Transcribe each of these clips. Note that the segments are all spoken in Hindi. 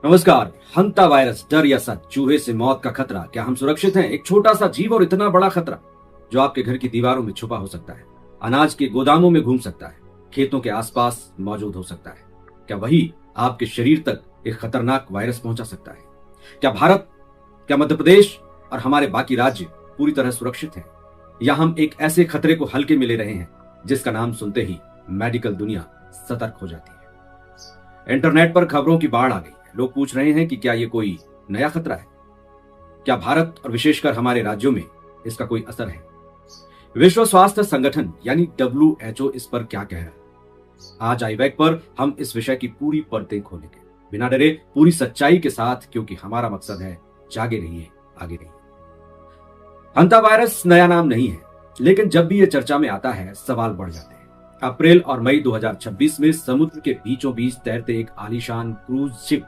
नमस्कार। हंता वायरस, डर या सच, चूहे से मौत का खतरा, क्या हम सुरक्षित हैं? एक छोटा सा जीव और इतना बड़ा खतरा जो आपके घर की दीवारों में छुपा हो सकता है, अनाज के गोदामों में घूम सकता है, खेतों के आसपास मौजूद हो सकता है। क्या वही आपके शरीर तक एक खतरनाक वायरस पहुंचा सकता है? क्या भारत, क्या मध्य प्रदेश और हमारे बाकी राज्य पूरी तरह सुरक्षित हैं, या हम एक ऐसे खतरे को हल्के में ले रहे हैं जिसका नाम सुनते ही मेडिकल दुनिया सतर्क हो जाती है? इंटरनेट पर खबरों की बाढ़ आ गई। लोग पूछ रहे हैं कि क्या ये कोई नया खतरा है? क्या भारत और विशेषकर हमारे राज्यों में इसका कोई असर है? विश्व स्वास्थ्य संगठन यानी WHO इस पर क्या कह रहा है? आज आईवैक पर हम इस विषय की पूरी परतें खोलेंगे, बिना डरे, पूरी सच्चाई के साथ, क्योंकि हमारा मकसद है जागे रहिए, आगे रहिए। हंता वायरस नया नाम नहीं है, लेकिन जब भी ये चर्चा में आता है सवाल बढ़ जाते हैं। अप्रैल और मई 2026 में समुद्र के बीचों बीच तैरते एक आलीशान क्रूज शिप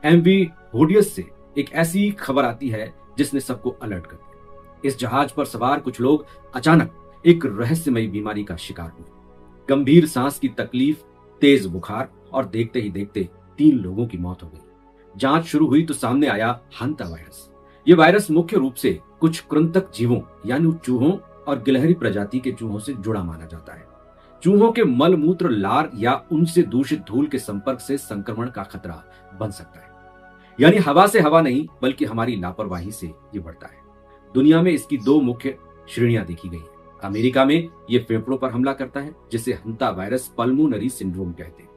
MV होडियस से एक ऐसी खबर आती है जिसने सबको अलर्ट कर दिया। इस जहाज पर सवार कुछ लोग अचानक एक रहस्यमयी बीमारी का शिकार हुए। गंभीर सांस की तकलीफ, तेज बुखार और देखते ही देखते 3 लोगों की मौत हो गई। जांच शुरू हुई तो सामने आया हंता वायरस। ये वायरस मुख्य रूप से कुछ कृंतक जीवों यानी चूहों और गिलहरी प्रजाति के चूहों से जुड़ा माना जाता है। चूहों के मल मूत्र, लार या उनसे दूषित धूल के संपर्क से संक्रमण का खतरा बन सकता है। यानी हवा से हवा नहीं, बल्कि हमारी लापरवाही से ये बढ़ता है। दुनिया में इसकी 2 मुख्य श्रेणियां देखी गई हैं। अमेरिका में ये फेफड़ों पर हमला करता है, जिसे हंता वायरस पल्मोनरी सिंड्रोम कहते हैं।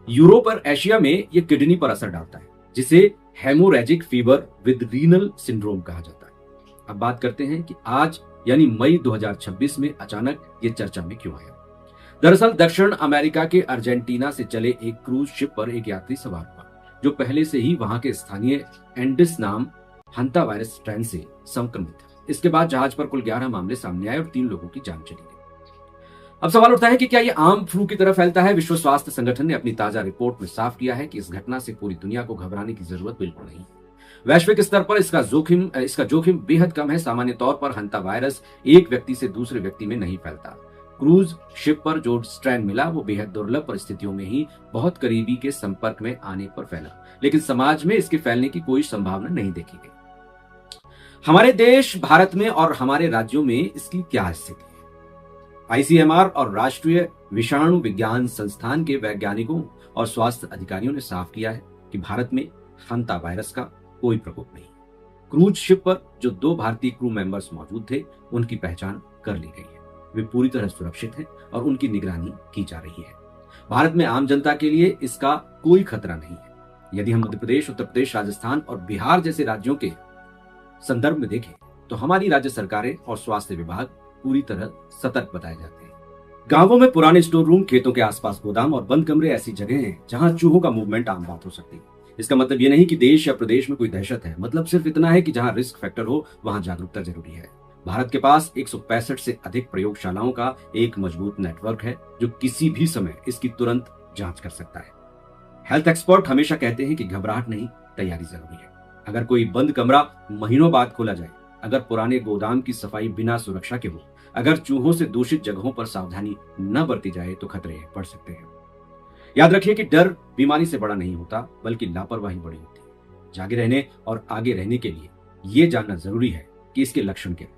यूरोप और एशिया में ये किडनी पर असर डालता है, जिसे haemorrhagic fever with renal syndrome कहा जाता है। अब बात करते हैं कि आज यानी मई 2026 में अचानक ये चर्चा में क्यों आया। दरअसल दक्षिण अमेरिका के अर्जेंटीना से चले एक क्रूज शिप पर एक यात्री सवार हुआ जो पहले से ही वहां के स्थानीय एंडिस नाम हंता वायरस स्ट्रेन से संक्रमित था। इसके बाद जहाज पर कुल 11 मामले सामने आए और 3 लोगों की जान चली गई। अब सवाल उठता है कि क्या यह आम फ्लू की तरह फैलता है? विश्व स्वास्थ्य संगठन ने अपनी ताजा रिपोर्ट में साफ किया है कि इस घटना से पूरी दुनिया को घबराने की जरूरत बिल्कुल नहीं। वैश्विक स्तर पर इसका जोखिम बेहद कम है। सामान्य तौर पर हंता वायरस एक व्यक्ति से दूसरे व्यक्ति में नहीं फैलता। क्रूज शिप पर जो स्ट्रेन मिला वो बेहद दुर्लभ परिस्थितियों में ही बहुत करीबी के संपर्क में आने पर फैला, लेकिन समाज में इसके फैलने की कोई संभावना नहीं देखी गई। हमारे देश भारत में और हमारे राज्यों में इसकी क्या स्थिति है? ICMR और राष्ट्रीय विषाणु विज्ञान संस्थान के वैज्ञानिकों और स्वास्थ्य अधिकारियों ने साफ किया है कि भारत में हंता वायरस का कोई प्रकोप नहीं। क्रूज शिप पर जो 2 भारतीय क्रू मेंबर्स मौजूद थे, उनकी पहचान कर ली गई है। वे पूरी तरह सुरक्षित हैं और उनकी निगरानी की जा रही है। भारत में आम जनता के लिए इसका कोई खतरा नहीं है। यदि हम मध्य प्रदेश, उत्तर प्रदेश, राजस्थान और बिहार जैसे राज्यों के संदर्भ में देखें तो हमारी राज्य सरकारें और स्वास्थ्य विभाग पूरी तरह सतर्क बताए जाते हैं। गांवों में पुराने स्टोर रूम, खेतों के आसपास गोदाम और बंद कमरे ऐसी जगह हैं जहां चूहों का मूवमेंट आम बात हो सकती है। इसका मतलब ये नहीं कि देश या प्रदेश में कोई दहशत है। मतलब सिर्फ इतना है कि जहां रिस्क फैक्टर हो वहां जागरूकता जरूरी है। भारत के पास 165 से अधिक प्रयोगशालाओं का एक मजबूत नेटवर्क है जो किसी भी समय इसकी तुरंत जांच कर सकता है। हेल्थ एक्सपर्ट हमेशा कहते हैं कि घबराहट नहीं, तैयारी जरूरी है। अगर कोई बंद कमरा महीनों बाद खोला जाए, अगर पुराने गोदाम की सफाई बिना सुरक्षा के हो, अगर चूहों से दूषित जगहों पर सावधानी न बरती जाए तो खतरे बढ़ सकते हैं। याद रखिए कि डर बीमारी से बड़ा नहीं होता, बल्कि लापरवाही बड़ी होती है। जागे रहने और आगे रहने के लिए यह जानना जरूरी है कि इसके लक्षण क्या हैं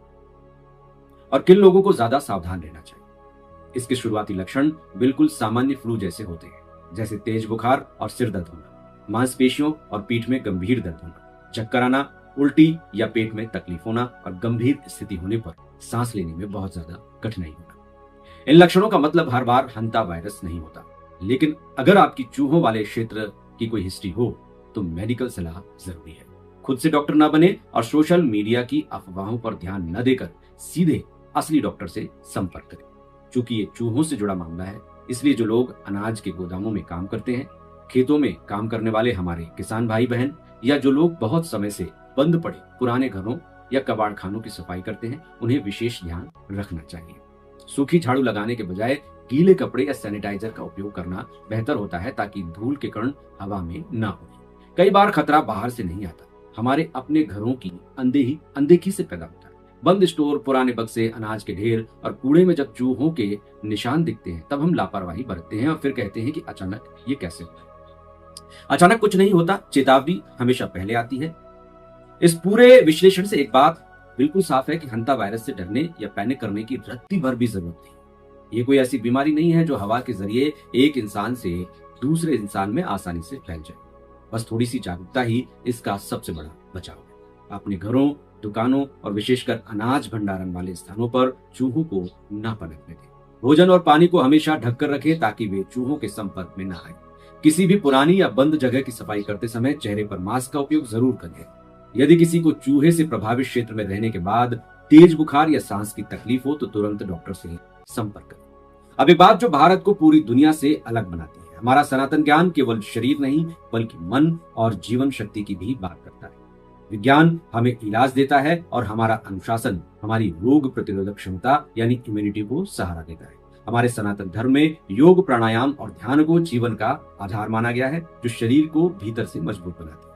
और किन लोगों को ज्यादा सावधान रहना चाहिए। इसके शुरुआती लक्षण बिल्कुल सामान्य फ्लू जैसे होते हैं, जैसे तेज बुखार और सिर दर्द होना, मांसपेशियों और पीठ में गंभीर दर्द होना, चक्कर आना, उल्टी या पेट में तकलीफ होना और गंभीर स्थिति होने पर सांस लेने में बहुत ज्यादा कठिनाई होना। इन लक्षणों का मतलब हर बार हंता वायरस नहीं होता, लेकिन अगर आपकी चूहों वाले क्षेत्र की कोई हिस्ट्री हो तो मेडिकल सलाह जरूरी है। खुद से डॉक्टर ना बने और सोशल मीडिया की अफवाहों पर ध्यान न देकर सीधे असली डॉक्टर से संपर्क करें। चूंकि ये चूहों से जुड़ा मामला है, इसलिए जो लोग अनाज के गोदामों में काम करते हैं, खेतों में काम करने वाले हमारे किसान भाई बहन, या जो लोग बहुत समय से बंद पड़े पुराने घरों या कबाड़ खानों की सफाई करते हैं, उन्हें विशेष ध्यान रखना चाहिए। सूखी झाड़ू लगाने के बजाय गीले कपड़े या सैनिटाइजर का उपयोग करना बेहतर होता है, ताकि धूल के कण हवा में ना उड़े। कई बार खतरा बाहर से नहीं आता, हमारे अपने घरों की अनदेखी से पैदा होता है। बंद स्टोर, पुराने बक्से, अनाज के ढेर और कूड़े में जब चूहों के निशान दिखते हैं, तब हम लापरवाही बरतते हैं और फिर कहते हैं कि अचानक ये कैसे हुआ। अचानक कुछ नहीं होता, चेतावनी हमेशा पहले आती है। इस पूरे विश्लेषण से एक बात बिल्कुल साफ है कि हंता वायरस से डरने या पैनिक करने की रत्ती भर भी जरूरत नहीं। ये कोई ऐसी बीमारी नहीं है जो हवा के जरिए एक इंसान से दूसरे इंसान में आसानी से फैल जाए। बस थोड़ी सी जागरूकता ही इसका सबसे बड़ा बचाव है। अपने घरों, दुकानों और विशेषकर अनाज भंडारण वाले स्थानों पर चूहों को न पनपने दें। भोजन और पानी को हमेशा ढककर रखें ताकि वे चूहों के संपर्क में न आए। किसी भी पुरानी या बंद जगह की सफाई करते समय चेहरे पर मास्क का उपयोग जरूर करें। यदि किसी को चूहे से प्रभावित क्षेत्र में रहने के बाद तेज बुखार या सांस की तकलीफ हो तो तुरंत डॉक्टर से संपर्क करें। अब एक बात जो भारत को पूरी दुनिया से अलग बनाती है, हमारा सनातन ज्ञान केवल शरीर नहीं बल्कि मन और जीवन शक्ति की भी बात करता है। विज्ञान हमें इलाज देता है और हमारा अनुशासन हमारी रोग प्रतिरोधक क्षमता यानी इम्यूनिटी को सहारा देता है। हमारे सनातन धर्म में योग, प्राणायाम और ध्यान को जीवन का आधार माना गया है, जो शरीर को भीतर से मजबूत बनाती है।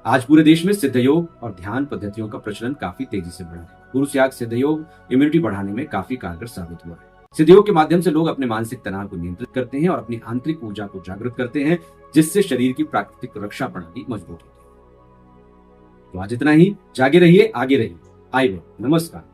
आज पूरे देश में सिद्ध योग और ध्यान पद्धतियों का प्रचलन काफी तेजी से बढ़ा है। गुरु त्याग सिद्ध योग इम्यूनिटी बढ़ाने में काफी कारगर साबित हुआ है। सिद्ध योग के माध्यम से लोग अपने मानसिक तनाव को नियंत्रित करते हैं और अपनी आंतरिक ऊर्जा को जागृत करते हैं, जिससे शरीर की प्राकृतिक रक्षा प्रणाली मजबूत होती है। तो आज इतना ही। जागे रहिए, आगे रहिए। आइए, नमस्कार।